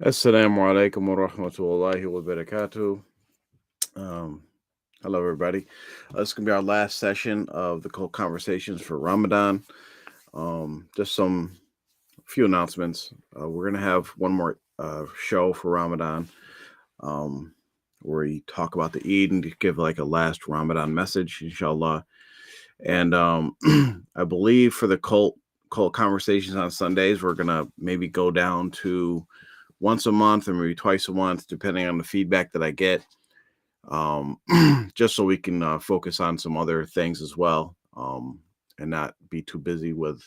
Assalamu alaikum wa rahmatullahi wa barakatuh. Um, Hello, everybody. This is going to be our last session of the Cult Conversations for Ramadan. Just some few announcements. We're going to have one more show for Ramadan where we talk about the Eid and give like a last Ramadan message, inshallah. And I believe for the cult conversations on Sundays, we're going to maybe go down to once a month or maybe twice a month, depending on the feedback that I get, um, just so we can focus on some other things as well, and not be too busy with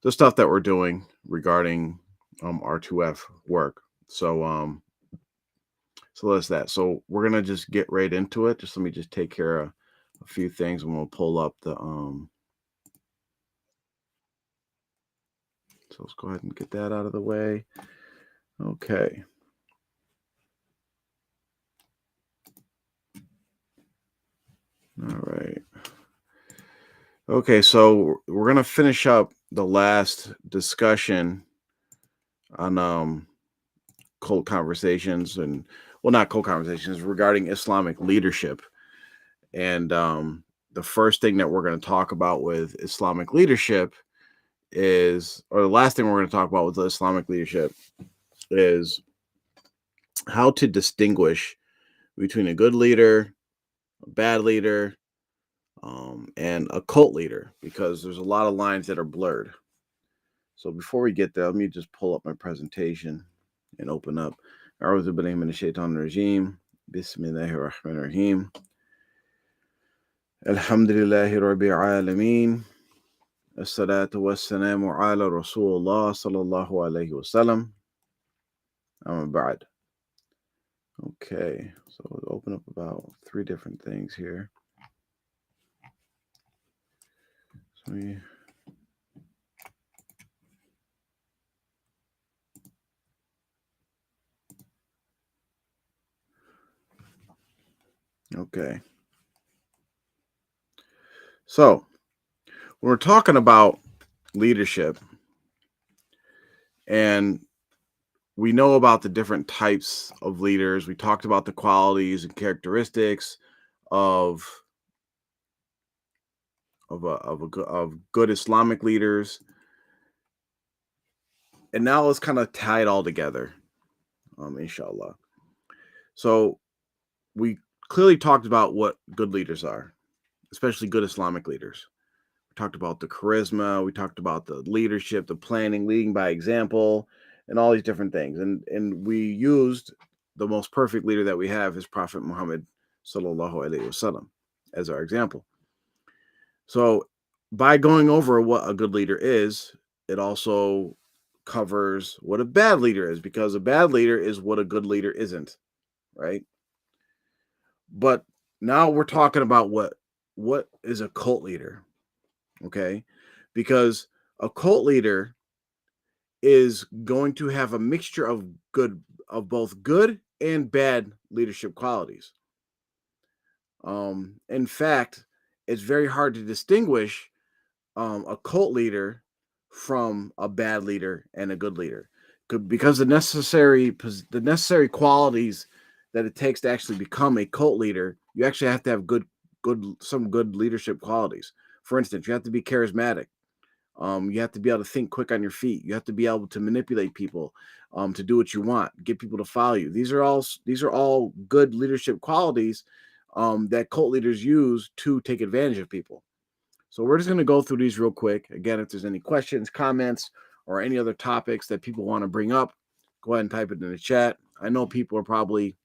the stuff that we're doing regarding R2F work. So that's that. So we're gonna just get right into it. Just let me just take care of a few things, and we'll pull up the. So let's go ahead and get that out of the way. Okay. All right. Okay, so we're gonna finish up the last discussion on cult conversations and well, not cult conversations regarding Islamic leadership. And the first thing that we're going to talk about with Islamic leadership is, or the last thing we're going to talk about with the Islamic leadership is how to distinguish between a good leader, a bad leader, and a cult leader, because there's a lot of lines that are blurred. So before we get there, let me just pull up my presentation and open up. أعوذ بالله من الشيطان الرجيم بسم الله الرحمن الرحيم الحمد لله رب العالمين الصلاة والسلام على رسول الله صلى الله عليه وسلم أما بعد. Okay, so we'll open up about 3 different things here. So okay. So when we're talking about leadership, and we know about the different types of leaders. We talked about the qualities and characteristics of of good Islamic leaders, and now let's kind of tie it all together, inshallah. So we clearly talked about what good leaders are, especially good Islamic leaders. We talked about the charisma. We talked about the leadership, the planning, leading by example, and all these different things. And we used the most perfect leader that we have is Prophet Muhammad sallallahu alaihi wasallam as our example. So by going over what a good leader is, it also covers what a bad leader is, because a bad leader is what a good leader isn't, right? But now we're talking about what is a cult leader, okay? Because a cult leader is going to have a mixture of both good and bad leadership qualities. In fact, it's very hard to distinguish a cult leader from a bad leader and a good leader, because the necessary qualities that it takes to actually become a cult leader, you actually have to have some good leadership qualities. For instance, you have to be charismatic. You have to be able to think quick on your feet. You have to be able to manipulate people, to do what you want, get people to follow you. These are all good leadership qualities that cult leaders use to take advantage of people. So we're just going to go through these real quick. Again, if there's any questions, comments, or any other topics that people want to bring up, go ahead and type it in the chat. I know people are probably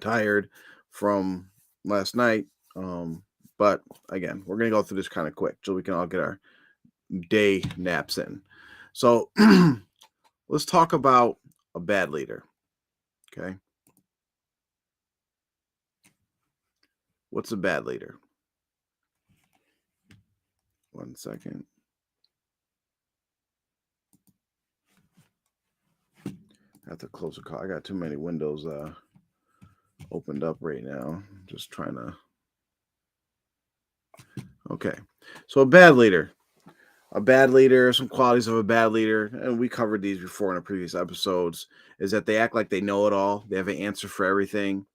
tired from last night, but again, we're going to go through this kind of quick so we can all get our day naps in. So let's talk about a bad leader. Okay. What's a bad leader? 1 second. I have to close the call. I got too many windows opened up right now. Just trying to. Okay. So a bad leader. A bad leader, some qualities of a bad leader, and we covered these before in the previous episodes, is that they act like they know it all. They have an answer for everything.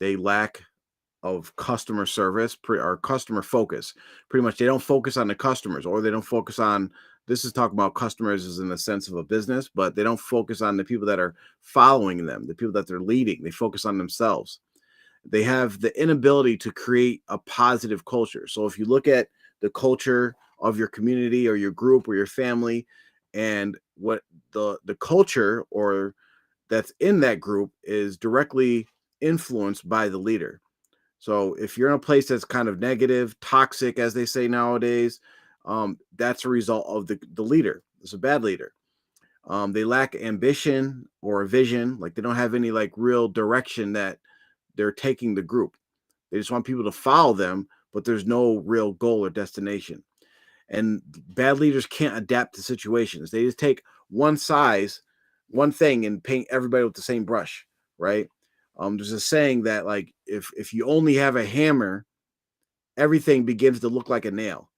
They lack of customer service or customer focus. Pretty much, they don't focus on the customers, or they don't focus on. This is talking about customers as in the sense of a business, but they don't focus on the people that are following them, the people that they're leading. They focus on themselves. They have the inability to create a positive culture. So if you look at the culture of your community or your group or your family, and what the culture or that's in that group is directly influenced by the leader. So if you're in a place that's kind of negative, toxic, as they say nowadays, that's a result of the leader. It's a bad leader. They lack ambition or a vision. Like they don't have any like real direction that they're taking the group. They just want people to follow them, but there's no real goal or destination. And bad leaders can't adapt to situations. They just take one thing, and paint everybody with the same brush, right? There's a saying that like if you only have a hammer, everything begins to look like a nail,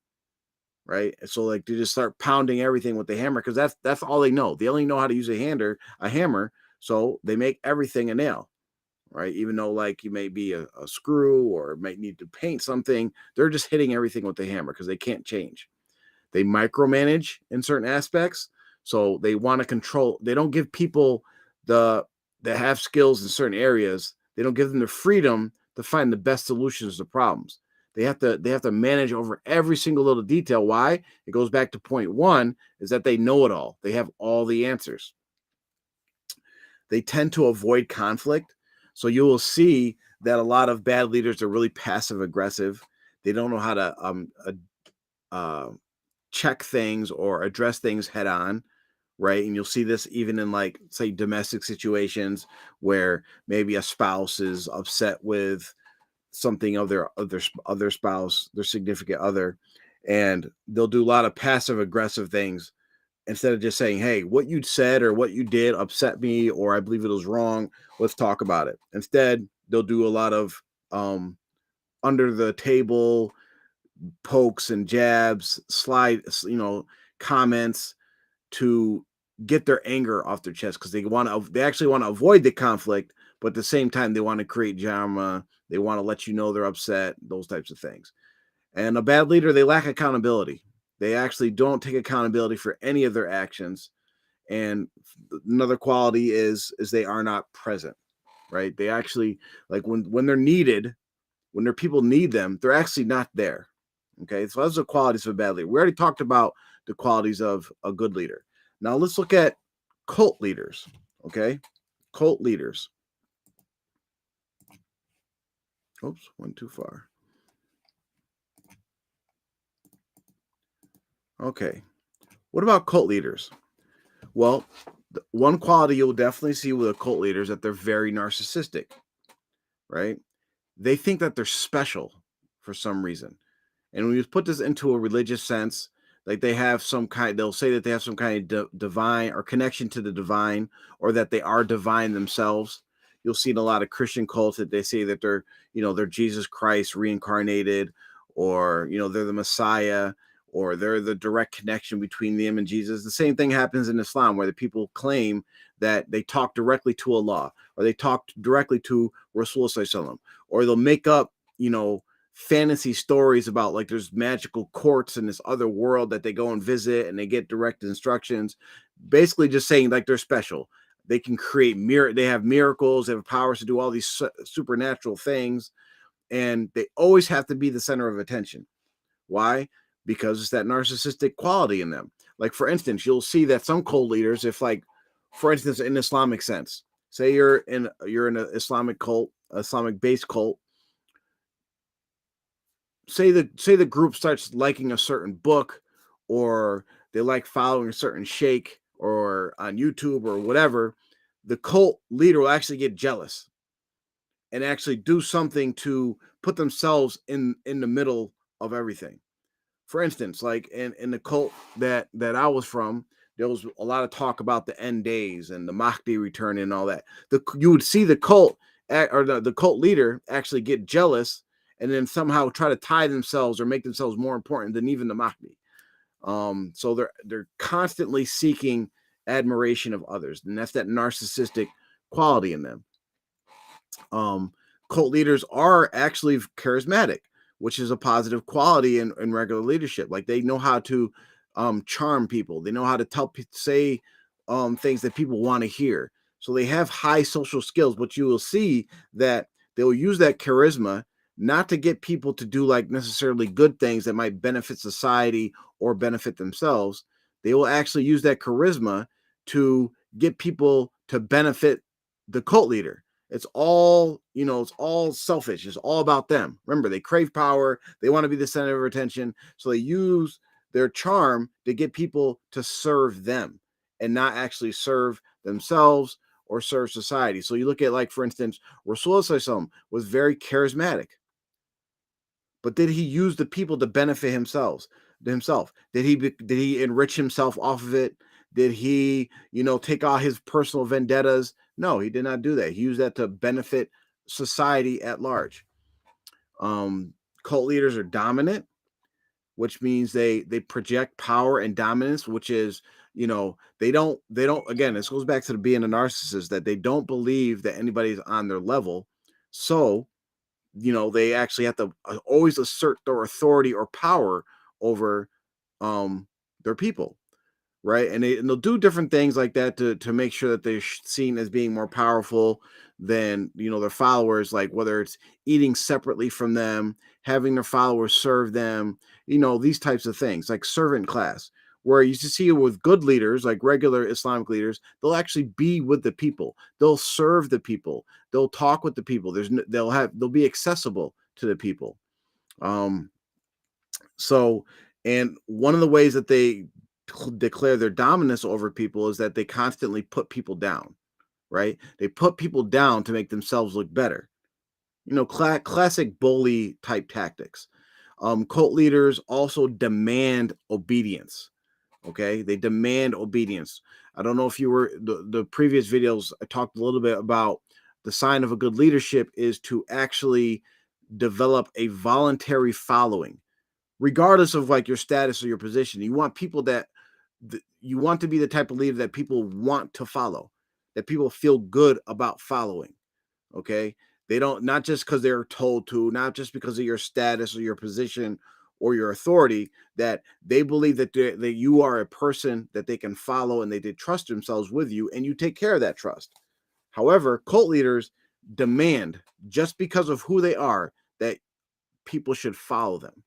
right? And so like they just start pounding everything with the hammer because that's all they know. They only know how to use a hammer, so they make everything a nail, right? Even though like you may be a screw or might need to paint something, they're just hitting everything with the hammer because they can't change. They micromanage in certain aspects, so they want to control. They don't give people the that have skills in certain areas. They don't give them the freedom to find the best solutions to problems. They have to manage over every single little detail. Why? It goes back to point one, is that they know it all. They have all the answers. They tend to avoid conflict. So you will see that a lot of bad leaders are really passive aggressive. They don't know how to uh, check things or address things head on, right? And you'll see this even in like say domestic situations where maybe a spouse is upset with something of their other spouse, their significant other, and they'll do a lot of passive aggressive things instead of just saying, "Hey, what you said or what you did upset me, or I believe it was wrong. Let's talk about it." Instead, they'll do a lot of under the table pokes and jabs, comments to get their anger off their chest because they actually want to avoid the conflict, but at the same time they want to create drama. They want to let you know they're upset, those types of things. And a bad leader, they lack accountability. They actually don't take accountability for any of their actions. And another quality is they are not present, right? They actually like when they're needed, when their people need them, they're actually not there. Okay, so those are qualities of a bad leader. We already talked about the qualities of a good leader. Now let's look at cult leaders. Okay, cult leaders. Oops, went too far. Okay, what about cult leaders? Well, one quality you'll definitely see with a cult leader is that they're very narcissistic, right? They think that they're special for some reason. And when you put this into a religious sense, like they'll say that they have some kind of divine or connection to the divine, or that they are divine themselves. You'll see in a lot of Christian cults that they say that they're Jesus Christ reincarnated, or, they're the Messiah, or they're the direct connection between them and Jesus. The same thing happens in Islam, where the people claim that they talk directly to Allah, or they talk directly to Rasulullah, or they'll make up, fantasy stories about like there's magical courts in this other world that they go and visit and they get direct instructions, basically just saying like they're special. They can create they have miracles, they have powers to do all these supernatural things, and they always have to be the center of attention. Why? Because it's that narcissistic quality in them. Like for instance, you'll see that some cult leaders, if like for instance in Islamic sense, say you're in an Islamic cult, Islamic based cult, say the group starts liking a certain book, or they like following a certain sheikh or on YouTube or whatever, the cult leader will actually get jealous and actually do something to put themselves in the middle of everything. For instance, like in the cult that I was from, there was a lot of talk about the end days and the Mahdi return and all that. You would see the cult or the cult leader actually get jealous and then somehow try to tie themselves or make themselves more important than even the Mahdi. So they're constantly seeking admiration of others, and that's that narcissistic quality in them. um, Cult leaders are actually charismatic, which is a positive quality in regular leadership. Like they know how to charm people. They know how to say things that people want to hear. So they have high social skills, but you will see that they'll use that charisma not to get people to do like necessarily good things that might benefit society or benefit themselves. They will actually use that charisma to get people to benefit the cult leader. It's all, it's all selfish. It's all about them. Remember, they crave power. They want to be the center of attention. So they use their charm to get people to serve them and not actually serve themselves or serve society. So you look at, like, for instance, Rasulullah was very charismatic, but did he use the people to benefit himself? Did he enrich himself off of it? Did he, take out his personal vendettas? No, he did not do that. He used that to benefit society at large. um Cult leaders are dominant, which means they project power and dominance, which is, they don't, again, this goes back to the being a narcissist, that they don't believe that anybody's on their level. So they actually have to always assert their authority or power over um their people, right? And they'll do different things like that to make sure that they're seen as being more powerful than their followers, like whether it's eating separately from them, having their followers serve them, these types of things, like servant class, where you see it with good leaders, like regular Islamic leaders. They'll actually be with the people, they'll serve the people, they'll talk with the people. They'll be accessible to the people. Um so, and one of the ways that they declare their dominance over people is that they constantly put people down, right? They put people down to make themselves look better. Classic bully type tactics. Cult leaders also demand obedience. Okay, they demand obedience. I don't know if you were the previous videos. I talked a little bit about the sign of a good leadership is to actually develop a voluntary following, regardless of like your status or your position. You want people that you want to be the type of leader that people want to follow, that people feel good about following. Okay, they don't, not just because they're told to, not just because of your status or your position or your authority, that they believe that you are a person that they can follow and they did trust themselves with you, and you take care of that trust. However, cult leaders demand, just because of who they are, that people should follow them.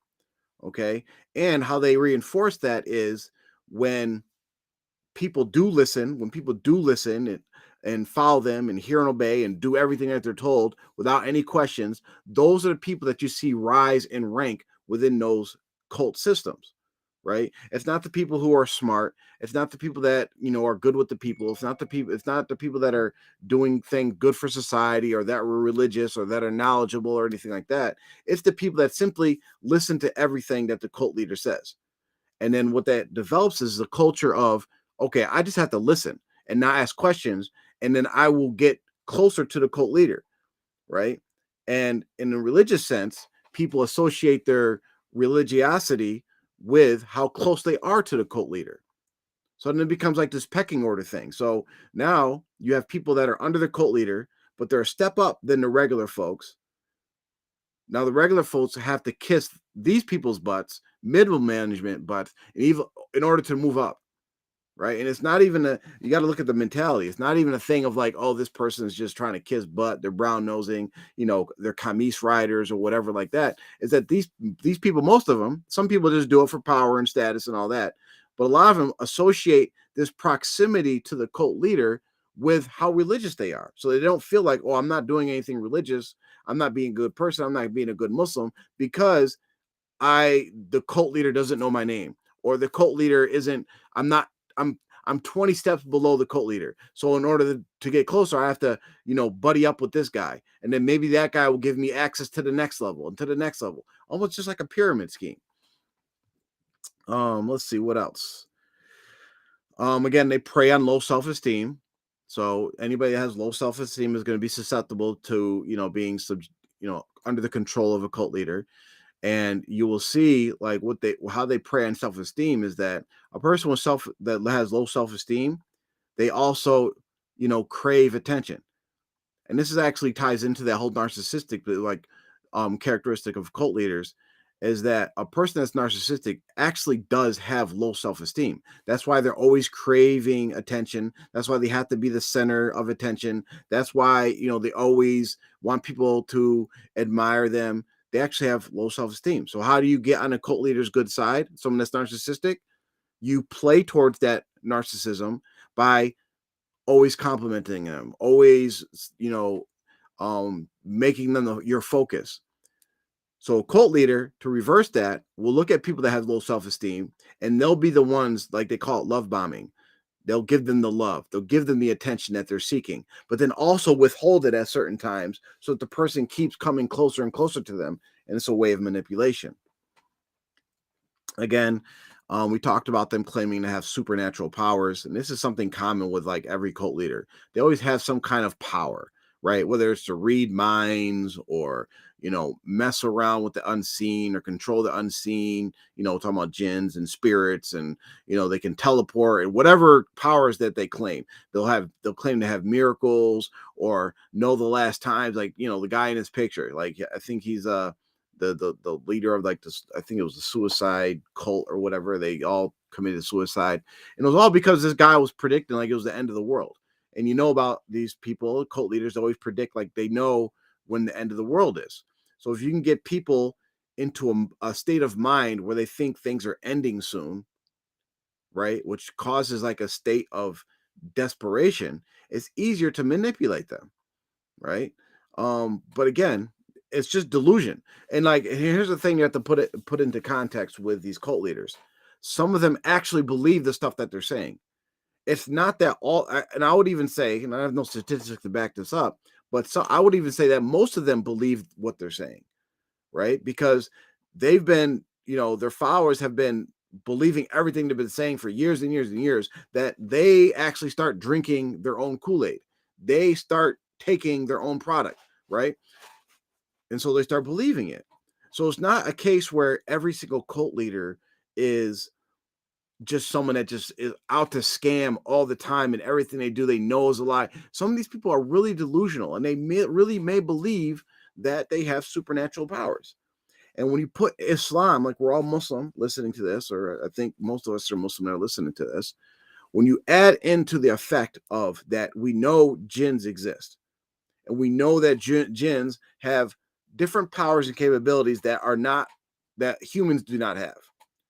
Okay. And how they reinforce that is when when people do listen and follow them and hear and obey and do everything that they're told without any questions, those are the people that you see rise in rank within those cult systems, right? It's not the people who are smart. It's not the people that, are good with the people. It's not the people that are doing things good for society or that were religious or that are knowledgeable or anything like that. It's the people that simply listen to everything that the cult leader says. And then what that develops is a culture of, okay, I just have to listen and not ask questions, and then I will get closer to the cult leader, right? And in a religious sense, people associate their religiosity with how close they are to the cult leader. So then it becomes like this pecking order thing. So now you have people that are under the cult leader, but they're a step up than the regular folks. Now the regular folks have to kiss these people's butts, middle management butts, and even in order to move up, right? And it's not even you got to look at the mentality. It's not even a thing of like, oh, this person is just trying to kiss butt. They're brown nosing, they're camise riders or whatever like that. Is that these people, most of them, some people just do it for power and status and all that, but a lot of them associate this proximity to the cult leader with how religious they are. So they don't feel like, oh, I'm not doing anything religious. I'm not being a good person. I'm not being a good Muslim because the cult leader doesn't know my name, or the cult leader isn't, I'm not, I'm 20 steps below the cult leader. So in order to get closer, I have to, buddy up with this guy. And then maybe that guy will give me access to the next level and to the next level. Almost just like a pyramid scheme. Let's see what else. Again, they prey on low self-esteem. So anybody that has low self-esteem is going to be susceptible to, being under the control of a cult leader. And you will see like how they prey on self-esteem is that a person that has low self-esteem, they also, crave attention. And this is actually ties into that whole narcissistic like characteristic of cult leaders, is that a person that's narcissistic actually does have low self-esteem. That's why they're always craving attention. That's why they have to be the center of attention. That's why, they always want people to admire them. They actually have low self-esteem. So how do you get on a cult leader's good side, someone that's narcissistic? You play towards that narcissism by always complimenting them, always, making them your focus. So a cult leader, to reverse that, will look at people that have low self-esteem, and they'll be the ones, like they call it love bombing. They'll give them the love. They'll give them the attention that they're seeking, but then also withhold it at certain times so that the person keeps coming closer and closer to them. And it's a way of manipulation. Again, we talked about them claiming to have supernatural powers, and this is something common with like every cult leader. They always have some kind of power, right? Whether it's to read minds or, mess around with the unseen or control the unseen, talking about jinns and spirits, and, they can teleport and whatever powers that they claim. They'll claim to have miracles or know the last times, like, the guy in his picture, like, I think he's the leader of like this, I think it was the suicide cult or whatever. They all committed suicide, and it was all because this guy was predicting like it was the end of the world. And about these people, cult leaders always predict like they know when the end of the world is. So if you can get people into a state of mind where they think things are ending soon, right, which causes like a state of desperation, it's easier to manipulate them, right? But again, it's just delusion. And like, here's the thing: you have to put into context with these cult leaders. Some of them actually believe the stuff that they're saying. It's not that all, and I would even say, and I have no statistics to back this up, but so I would even say that most of them believe what they're saying, right? Because they've been, their followers have been believing everything they've been saying for years and years and years, that they actually start drinking their own Kool-Aid. They start taking their own product, right? And so they start believing it. So it's not a case where every single cult leader is just someone that just is out to scam all the time, and everything they do they know is a lie. Some of these people are really delusional, and they really may believe that they have supernatural powers. And when you put Islam, like we're all Muslim listening to this, or I think most of us are Muslim that are listening to this, when you add into the effect of that, we know jinns exist, and we know that jinns have different powers and capabilities that humans do not have,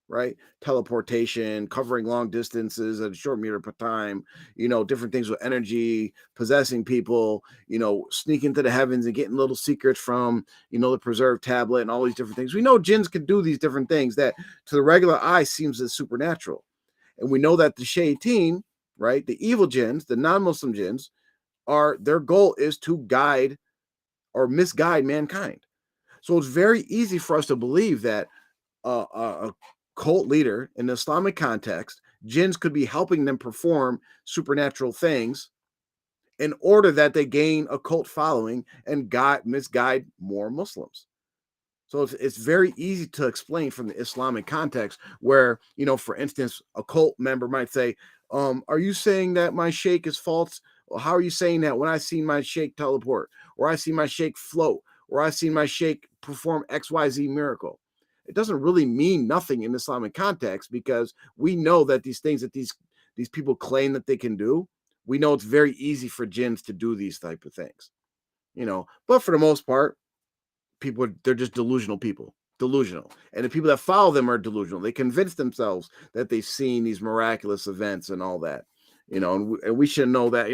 right? Teleportation, covering long distances at a short period of time, different things with energy, possessing people, sneaking to the heavens and getting little secrets from, the preserved tablet and all these different things. We know jinns can do these different things that to the regular eye seems as supernatural. And we know that the shayateen, right, the evil jinns, the non-Muslim jinns, their goal is to guide or misguide mankind. So it's very easy for us to believe that a cult leader in the Islamic context, jinns could be helping them perform supernatural things in order that they gain a cult following and misguide more Muslims. So it's very easy to explain from the Islamic context where, for instance, a cult member might say, are you saying that my sheikh is false? Well, how are you saying that when I see my sheikh teleport, or I see my sheikh float, or I see my sheikh perform XYZ miracle? It doesn't really mean nothing in Islamic context, because we know that these things that these people claim that they can do, we know it's very easy for jinns to do these type of things, but for the most part, they're just delusional people. Delusional. And the people that follow them are delusional. They convince themselves that they've seen these miraculous events and all that, and we should know that,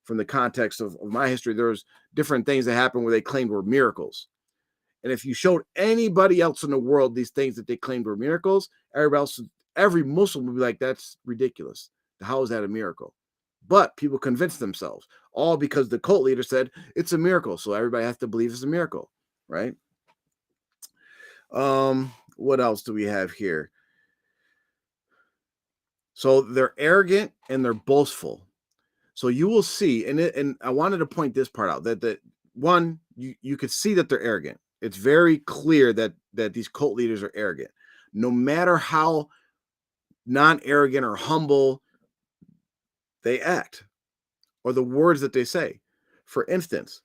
from the context of my history, there's different things that happened where they claimed were miracles. And if you showed anybody else in the world these things that they claimed were miracles, every Muslim would be like, that's ridiculous. How is that a miracle? But people convince themselves, all because the cult leader said it's a miracle. So everybody has to believe it's a miracle, right? What else do we have here? So they're arrogant and they're boastful. So you will see, and I wanted to point this part out, that one, you could see that they're arrogant. It's very clear that these cult leaders are arrogant. No matter how non-arrogant or humble they act, or the words that they say. For instance,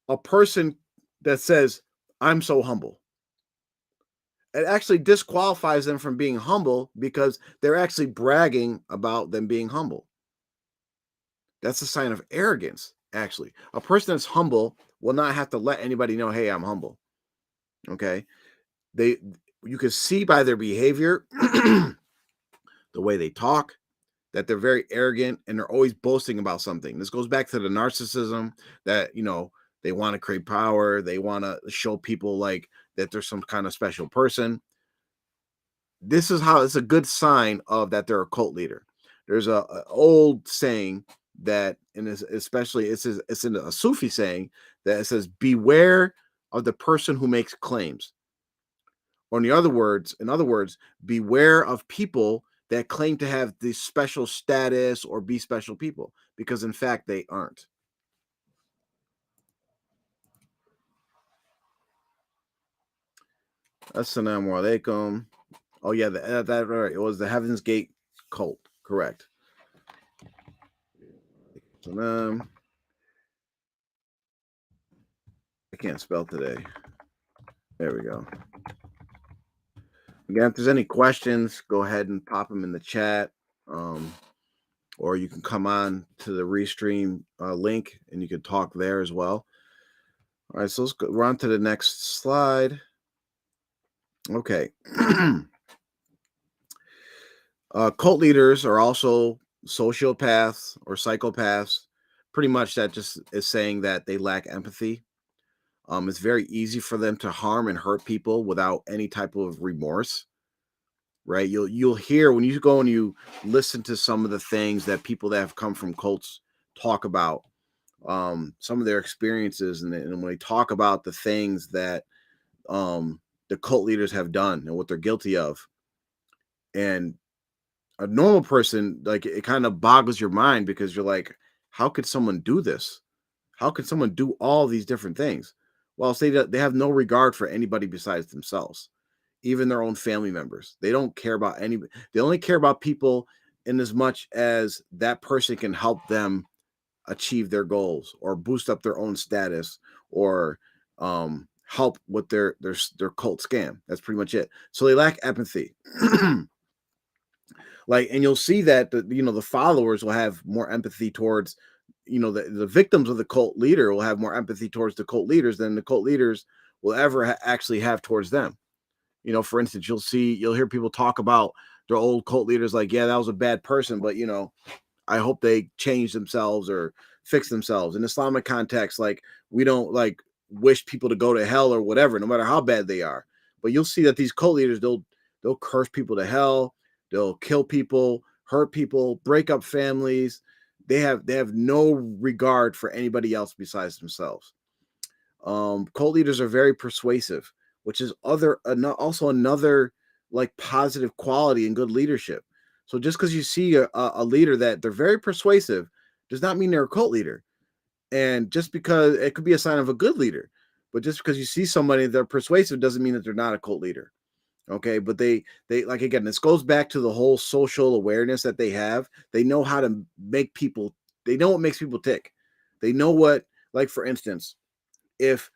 a person that says, "I'm so humble," it actually disqualifies them from being humble because they're actually bragging about them being humble. That's a sign of arrogance, actually. A person that's humble will not have to let anybody know, "Hey, I'm humble." Okay? They You can see by their behavior, the way they talk, that they're very arrogant and they're always boasting about something. This goes back to the narcissism that, they want to create power. They want to show people like that they're some kind of special person. This is how it's a good sign of that they're a cult leader. There's a old saying that, and especially it's in a Sufi saying that it says, beware of the person who makes claims. Or in other words, beware of people that claim to have this special status or be special people, because in fact they aren't. Assalamu alaikum. Oh yeah, that right. It was the Heaven's Gate cult. Correct. Salam. I can't spell today. There we go. Again, if there's any questions, go ahead and pop them in the chat. Or you can come on to the Restream link and you can talk there as well. All right, so we're on to the next slide. Okay. Cult leaders are also sociopaths or psychopaths. Pretty much that just is saying that they lack empathy. It's very easy for them to harm and hurt people without any type of remorse, right? You'll hear when you go and you listen to some of the things that people that have come from cults talk about, some of their experiences, and when they talk about the things that the cult leaders have done and what they're guilty of, and a normal person, like, it kind of boggles your mind because you're like, how could someone do this? How could someone do all these different things? Well, say that they have no regard for anybody besides themselves, even their own family members. They don't care about anybody. They only care about people in as much as that person can help them achieve their goals or boost up their own status or help with their cult scam. That's pretty much it. So they lack empathy. Like, and you'll see that the followers will have more empathy towards, the victims of the cult leader will have more empathy towards the cult leaders than the cult leaders will ever actually have towards them. For instance, you'll hear people talk about their old cult leaders like, yeah, that was a bad person, but I hope they change themselves or fix themselves. In Islamic context, like, we don't like wish people to go to hell or whatever, no matter how bad they are. But you'll see that these cult leaders, they'll curse people to hell, they'll kill people, hurt people, break up families. They have no regard for anybody else besides themselves. Cult leaders are very persuasive, which is also another like positive quality in good leadership. So just because you see a leader that they're very persuasive does not mean they're a cult leader. And just because it could be a sign of a good leader, but just because you see somebody they're persuasive doesn't mean that they're not a cult leader. Okay, but they like, again, this goes back to the whole social awareness that they have. They know how to make people. They know what makes people tick. They know what, like, for instance, if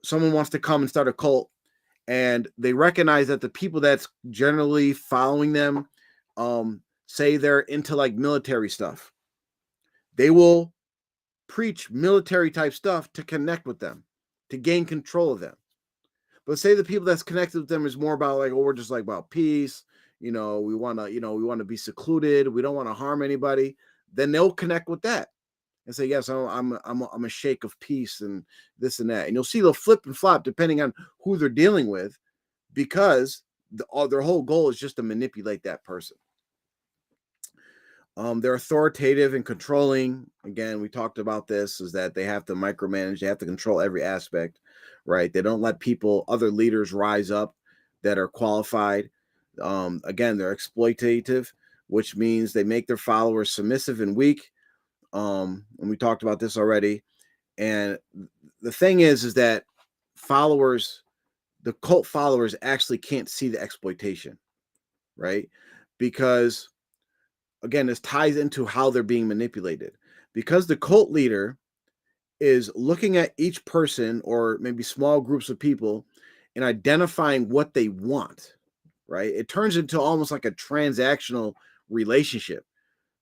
someone wants to come and start a cult and they recognize that the people that's generally following them say they're into like military stuff, they will preach military type stuff to connect with them, to gain control of them. But say the people that's connected with them is more about like, oh, we're just like about peace, we want to be secluded, we don't want to harm anybody, then they'll connect with that and say, yes, I'm a sheikh of peace and this and that. And you'll see they'll flip and flop depending on who they're dealing with, because their whole goal is just to manipulate that person. They're authoritative and controlling. Again, we talked about this, is that they have to micromanage, they have to control every aspect, right? They don't let other leaders rise up that are qualified. Again, they're exploitative, which means they make their followers submissive and weak. And we talked about this already. And the thing is that followers the cult followers actually can't see the exploitation, right? Because again, this ties into how they're being manipulated. Because the cult leader is looking at each person or maybe small groups of people and identifying what they want, right? It turns into almost like a transactional relationship,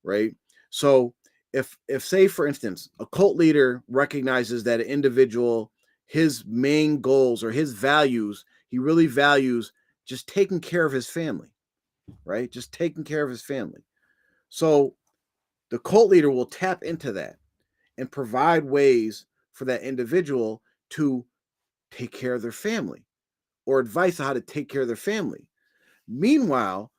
right? So if say for instance, a cult leader recognizes that an individual, his main goals or his values, he really values just taking care of his family, right? Just taking care of his family. So the cult leader will tap into that and provide ways for that individual to take care of their family or advice on how to take care of their family. Meanwhile,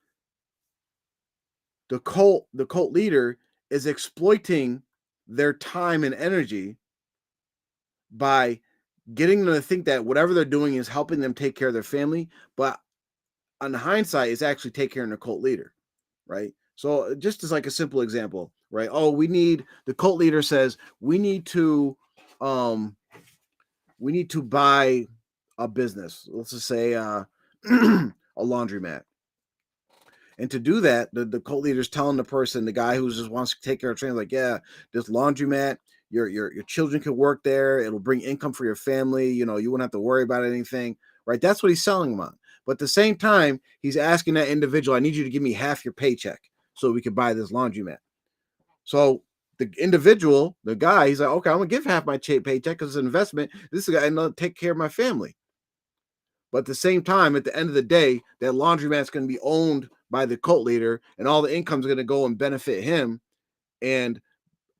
the cult leader is exploiting their time and energy by getting them to think that whatever they're doing is helping them take care of their family, but on hindsight, it's actually take care of the cult leader, right? So just as like a simple example, right? Oh, the cult leader says um we need to buy a business. Let's just say a laundromat. And to do that, the cult leader's telling the person, the guy who just wants to take care of training, like, yeah, this laundromat, your children can work there. It'll bring income for your family. You know, you won't have to worry about anything, right? That's what he's selling them on. But at the same time, he's asking that individual, I need you to give me half your paycheck so we can buy this laundromat. So the individual, the guy, he's like, okay, I'm gonna give half my paycheck because it's an investment. This is gonna take care of my family. But at the same time, at the end of the day, that laundromat's going to be owned by the cult leader, and all the income's going to go and benefit him. And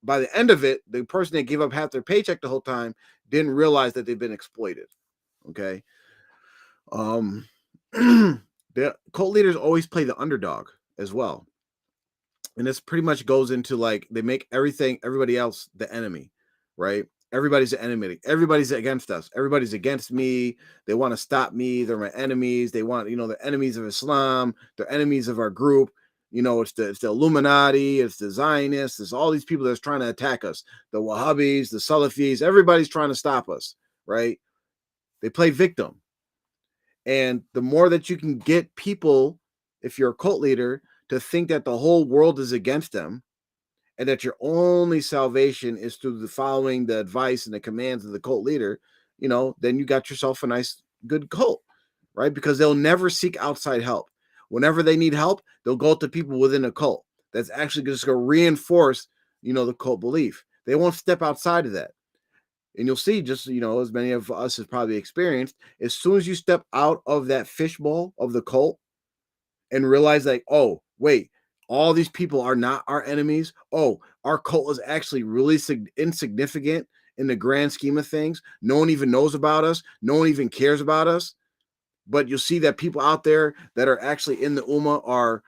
by the end of it, the person that gave up half their paycheck the whole time didn't realize that they've been exploited. Okay. Um, the cult leaders always play the underdog as well. And this pretty much goes into like they make everybody else the enemy, right? Everybody's the enemy. Everybody's against us. Everybody's against me. They want to stop me. They're my enemies. They want, they're enemies of Islam. They're enemies of our group. It's the Illuminati. It's the Zionists. It's all these people that's trying to attack us. The Wahhabis, the Salafis. Everybody's trying to stop us, right? They play victim. And the more that you can get people, if you're a cult leader, to think that the whole world is against them and that your only salvation is through the following the advice and the commands of the cult leader, then you got yourself a nice, good cult, right? Because they'll never seek outside help. Whenever they need help, they'll go to people within a cult. That's actually just going to reinforce, the cult belief. They won't step outside of that. And you'll see, just, as many of us have probably experienced, as soon as you step out of that fishbowl of the cult and realize like, oh, wait, all these people are not our enemies. Oh, our cult is actually really insignificant in the grand scheme of things. No one even knows about us. No one even cares about us. But you'll see that people out there that are actually in the Ummah are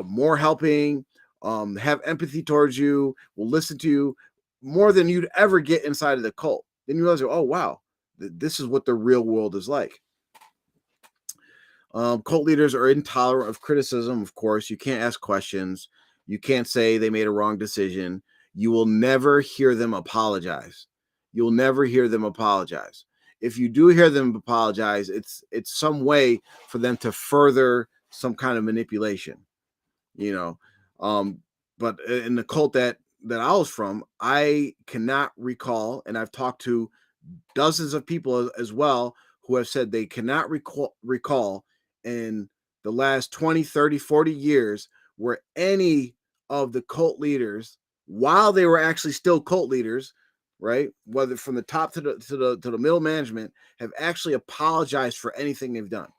more helping, have empathy towards you, will listen to you more than you'd ever get inside of the cult. Then you realize, oh, wow, this is what the real world is like. Cult leaders are intolerant of criticism, of course. You can't ask questions. You can't say they made a wrong decision. You will never hear them apologize. You'll never hear them apologize. If you do hear them apologize, it's some way for them to further some kind of manipulation, you know. But in the cult that I was from, I cannot recall, and I've talked to dozens of people as well who have said they cannot recall in the last 20, 30, 40 years where any of the cult leaders, while they were actually still cult leaders, right, whether from the top to the middle management, have actually apologized for anything they've done.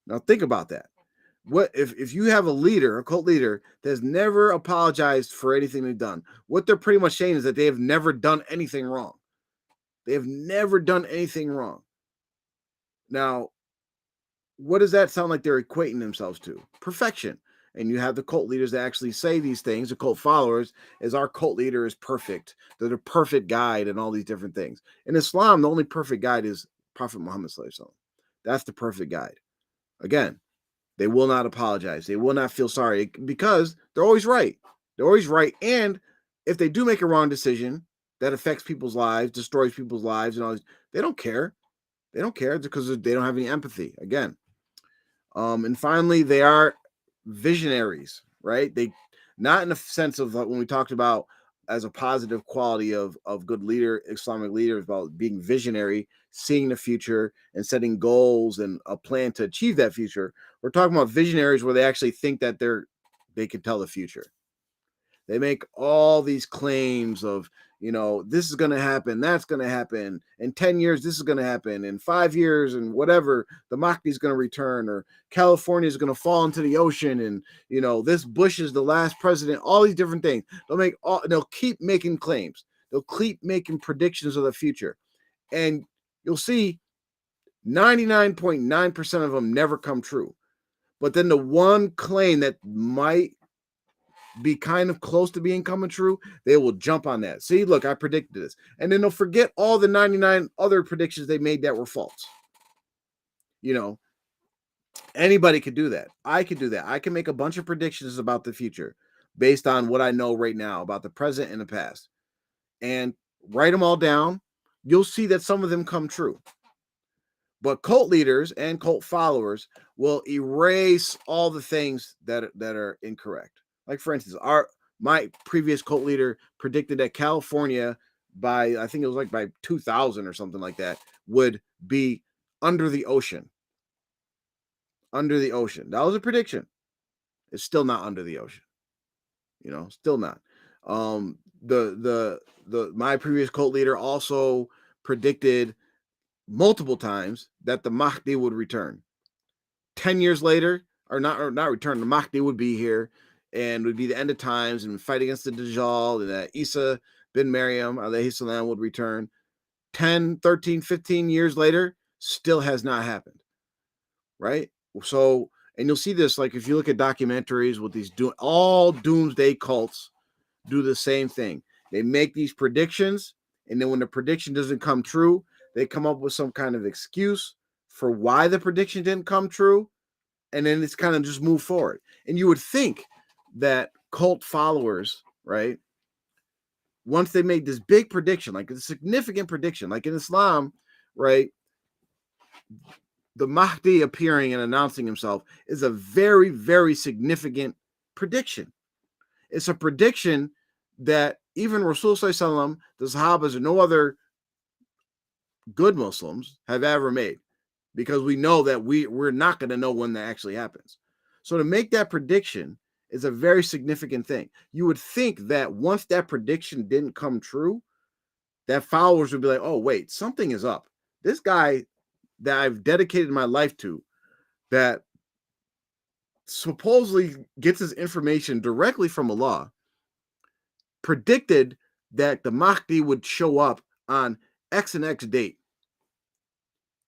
Now think about that. What if you have a cult leader that has never apologized for anything they've done? What they're pretty much saying is that they have never done anything wrong. They have never done anything wrong. Now, what does that sound like they're equating themselves to? Perfection. And you have the cult leaders that actually say these things, the cult followers, as our cult leader is perfect. They're the perfect guide and all these different things. In Islam, the only perfect guide is Prophet Muhammad sallallahu alaihi wasallam. That's the perfect guide. Again, they will not apologize. They will not feel sorry because they're always right. They're always right. And if they do make a wrong decision that affects people's lives, destroys people's lives, and all this, they don't care. They don't care because they don't have any empathy. Again, and finally, they are visionaries, right? They not in the sense of when we talked about as a positive quality of good leader, Islamic leaders, about being visionary, seeing the future and setting goals and a plan to achieve that future. We're talking about visionaries where they actually think that they can tell the future. They make all these claims of, this is going to happen, that's going to happen. In 10 years, this is going to happen. In 5 years and whatever, the Mahdi is going to return, or California is going to fall into the ocean. And, this Bush is the last president, all these different things. They'll keep making claims. They'll keep making predictions of the future. And you'll see 99.9% of them never come true. But then the one claim that might be kind of close to being coming true, they will jump on that. See, look, I predicted this. And then they'll forget all the 99 other predictions they made that were false. Anybody could do that. I could do that. I can make a bunch of predictions about the future based on what I know right now about the present and the past, and write them all down. You'll see that some of them come true. But cult leaders and cult followers will erase all the things that are incorrect. Like, for instance, my previous cult leader predicted that California by 2000 or something like that would be under the ocean. Under the ocean. That was a prediction. It's still not under the ocean. Still not. My previous cult leader also predicted multiple times that the Mahdi would return. 10 years later, or not return, the Mahdi would be here and would be the end of times and fight against the Dajjal, and that Isa bin Maryam, alayhi salam, would return. 10, 13, 15 years later, still has not happened, right? So, and you'll see this, like, if you look at documentaries with these, all doomsday cults do the same thing. They make these predictions, and then when the prediction doesn't come true, they come up with some kind of excuse for why the prediction didn't come true, and then it's kind of just move forward. And you would think that cult followers, right, once they make this big prediction, like a significant prediction, like in Islam, right, the Mahdi appearing and announcing himself is a very, very significant prediction. It's a prediction that even Rasul Sallallahu Alaihi Wasallam, the Sahabas, and no other good Muslims have ever made, because we know that we're not going to know when that actually happens. So to make that prediction is a very significant thing. You would think that once that prediction didn't come true, that followers would be like, oh, wait, something is up. This guy that I've dedicated my life to, that supposedly gets his information directly from Allah, predicted that the Mahdi would show up on X and X date.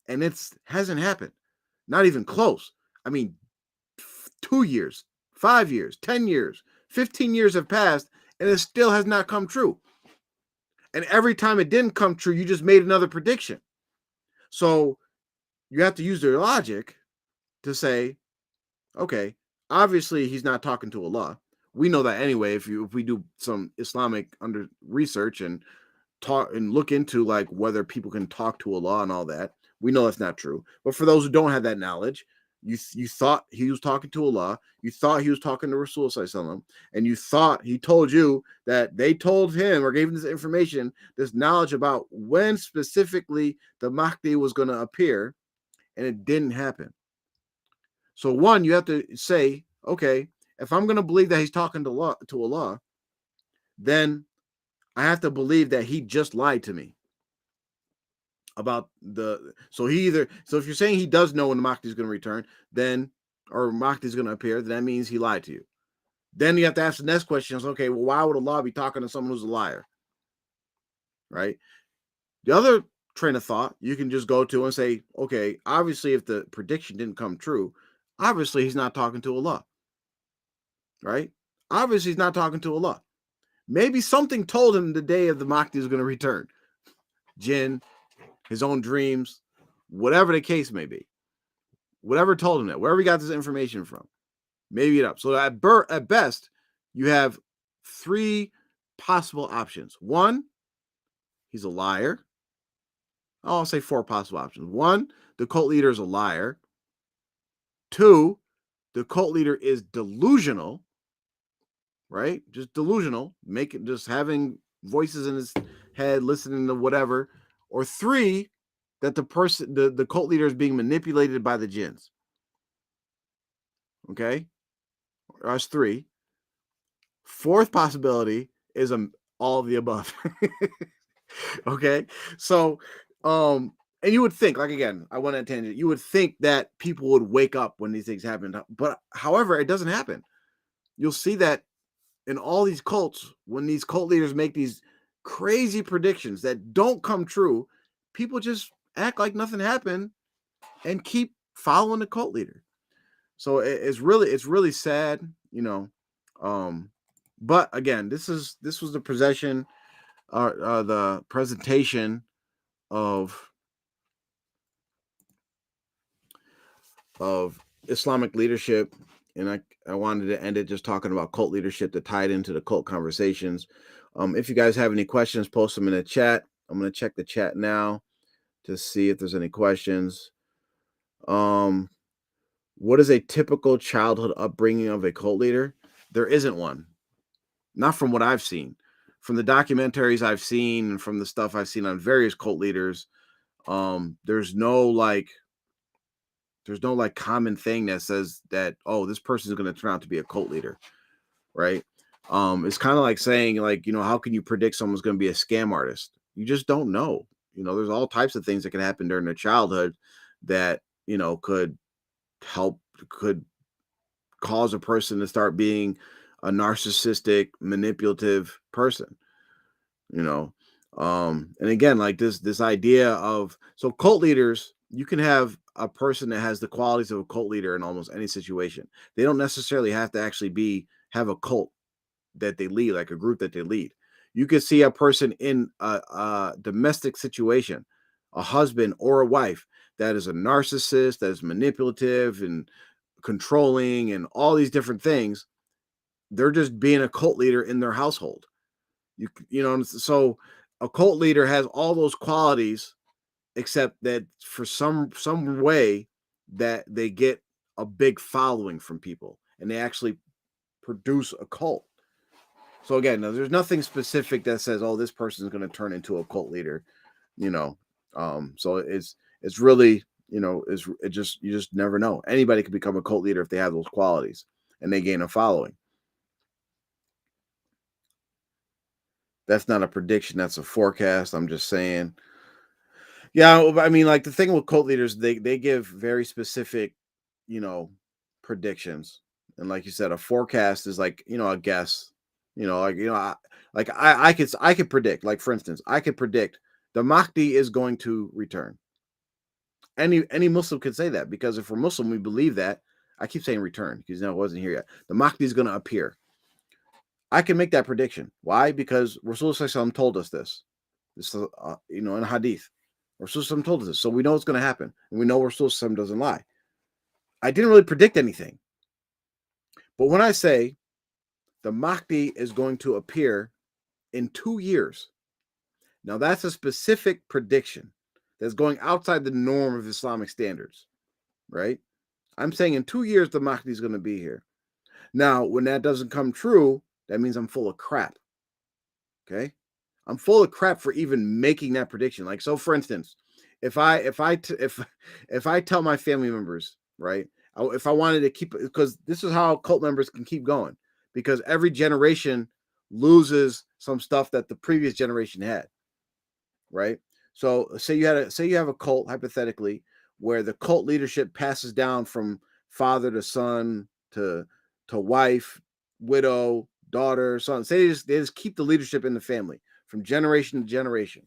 And it hasn't happened. Not even close. I mean, 2 years, 5 years, 10 years, 15 years have passed, and it still has not come true. And every time it didn't come true, you just made another prediction. So you have to use their logic to say, okay, obviously he's not talking to Allah. We know that anyway. If we do some Islamic research and talk and look into like whether people can talk to Allah and all that, we know that's not true. But for those who don't have that knowledge, you thought he was talking to Allah, you thought he was talking to Rasul Sallallahu Alaihi Wasallam, and you thought he told you that they told him or gave him this information, this knowledge about when specifically the Mahdi was going to appear, and it didn't happen. So one, you have to say, okay, if I'm going to believe that he's talking to Allah, then I have to believe that he just lied to me about so if you're saying he does know when the Mahdi is going to return, then, or Mahdi is going to appear, then that means he lied to you. Then you have to ask the next question is, okay, well, why would Allah be talking to someone who's a liar? Right? The other train of thought you can just go to and say, okay, obviously if the prediction didn't come true, obviously he's not talking to Allah. Right? Obviously he's not talking to Allah. Maybe something told him the day of the Mahdi is going to return. Jinn, his own dreams, whatever the case may be. Whatever told him that, wherever he got this information from, maybe it up. So at best, you have 3 possible options. 1, he's a liar. I'll say 4 possible options. 1, the cult leader is a liar. 2, the cult leader is delusional, right? Just delusional, just having voices in his head, listening to whatever. Or 3, that the cult leader is being manipulated by the jinns. Okay, that's 3. Fourth possibility is all of the above. Okay, so and you would think, like, again, I went on a tangent. You would think that people would wake up when these things happen, but however, it doesn't happen. You'll see that in all these cults, when these cult leaders make these crazy predictions that don't come true, people just act like nothing happened and keep following the cult leader. So it's really sad, you know. But again, this was the the presentation of Islamic leadership, and I wanted to end it just talking about cult leadership to tie it into the cult conversations. If you guys have any questions, post them in the chat. I'm going to check the chat now to see if there's any questions. Um, what is a typical childhood upbringing of a cult leader? There isn't one, not from what I've seen. From the documentaries I've seen and from the stuff I've seen on various cult leaders, there's no common thing that says that, oh, this person is going to turn out to be a cult leader, right? It's kind of like saying, like, how can you predict someone's going to be a scam artist? You just don't know. There's all types of things that can happen during their childhood that could could cause a person to start being a narcissistic, manipulative person. you know and again, like this idea of, so cult leaders, you can have a person that has the qualities of a cult leader in almost any situation. They don't necessarily have to actually have a cult that they lead, like a group that they lead. You could see a person in a domestic situation, a husband or a wife that is a narcissist, that is manipulative and controlling and all these different things. They're just being a cult leader in their household. So a cult leader has all those qualities, except that for some way that they get a big following from people and they actually produce a cult. So again, there's nothing specific that says, oh, this person is going to turn into a cult leader, you know. So it's really, you just never know. Anybody could become a cult leader if they have those qualities and they gain a following. That's not a prediction, that's a forecast. I'm just saying. Yeah, I mean, like, the thing with cult leaders, they give very specific, you know, predictions. And like you said, a forecast is like, a guess. I could predict, like, for instance, I could predict the Mahdi is going to return. Any Muslim could say that, because if we're Muslim, we believe that. I keep saying return because it wasn't here yet. The Mahdi is going to appear. I can make that prediction. Why? Because Rasulullah told us this. This, in a hadith. Rasulullah told us this, so we know it's going to happen, and we know Rasulullah doesn't lie. I didn't really predict anything, but when I say the Mahdi is going to appear in 2 years, now that's a specific prediction that's going outside the norm of Islamic standards, right? I'm saying in 2 years the Mahdi is going to be here. Now, when that doesn't come true, that means I'm full of crap. Okay, I'm full of crap for even making that prediction. Like, so for instance, if I tell my family members, right, if I wanted to keep, because this is how cult members can keep going, because every generation loses some stuff that the previous generation had, right? So say you have a cult, hypothetically, where the cult leadership passes down from father to son to wife, widow, daughter, son. Say they just keep the leadership in the family from generation to generation.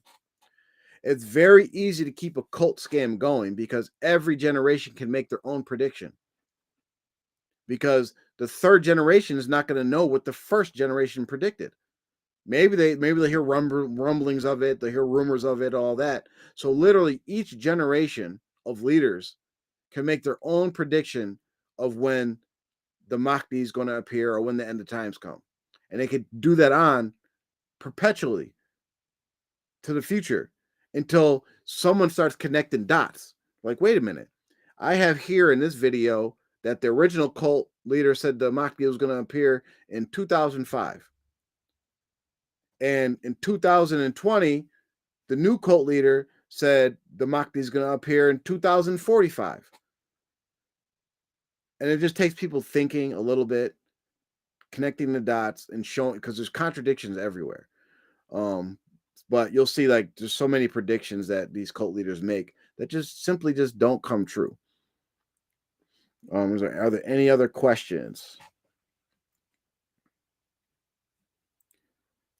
It's very easy to keep a cult scam going because every generation can make their own prediction. Because the third generation is not going to know what the first generation predicted. Maybe they hear rumblings of it, they hear rumors of it, all that. So literally each generation of leaders can make their own prediction of when the Mahdi is going to appear or when the end of times come. And they could do that on perpetually to the future until someone starts connecting dots. Like, wait a minute. I have here in this video that the original cult leader said the Mahdi was going to appear in 2005. And in 2020, the new cult leader said the Mahdi is going to appear in 2045. And it just takes people thinking a little bit, connecting the dots and showing, because there's contradictions everywhere. But you'll see, like, there's so many predictions that these cult leaders make that just simply just don't come true. Are there any other questions?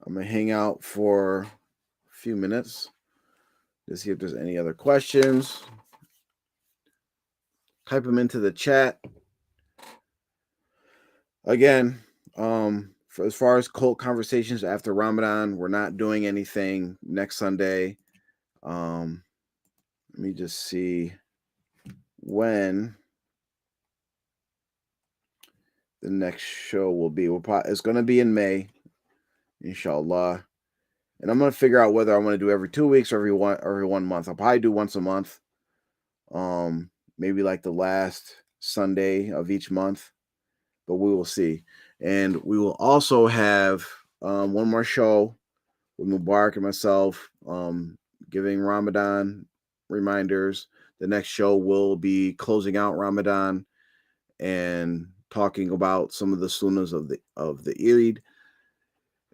I'm gonna hang out for a few minutes to see if there's any other questions. Type them into the chat. Again, for as far as cult conversations after Ramadan, we're not doing anything next Sunday. Let me just see when the next show will be. It's going to be in May, inshallah. And I'm going to figure out whether I want to do every 2 weeks or every 1 month. I'll probably do once a month. Maybe like the last Sunday of each month, but we will see. And we will also have one more show with Mubarak and myself, giving Ramadan reminders. The next show will be closing out Ramadan and talking about some of the sunnahs of the Eid.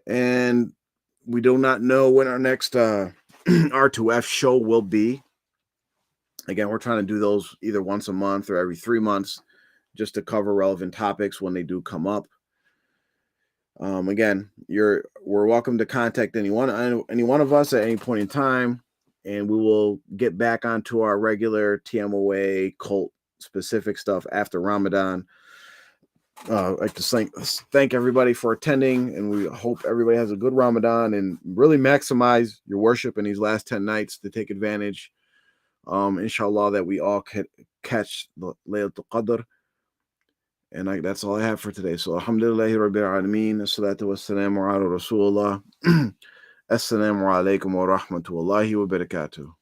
And we do not know when our next R2F show will be. Again, we're trying to do those either once a month or every 3 months, just to cover relevant topics when they do come up. Again, we're welcome to contact any one of us at any point in time, and we will get back onto our regular TMOA cult specific stuff after Ramadan. I'd like to thank everybody for attending, and we hope everybody has a good Ramadan and really maximize your worship in these last 10 nights to take advantage. Inshallah, that we all catch the Laylatul Qadr. And that's all I have for today. So, alhamdulillahi rabbil alameen. As-salatu wassalamu ala rasulullah. Assalamu alaikum wa rahmatullahi wa barakatuh.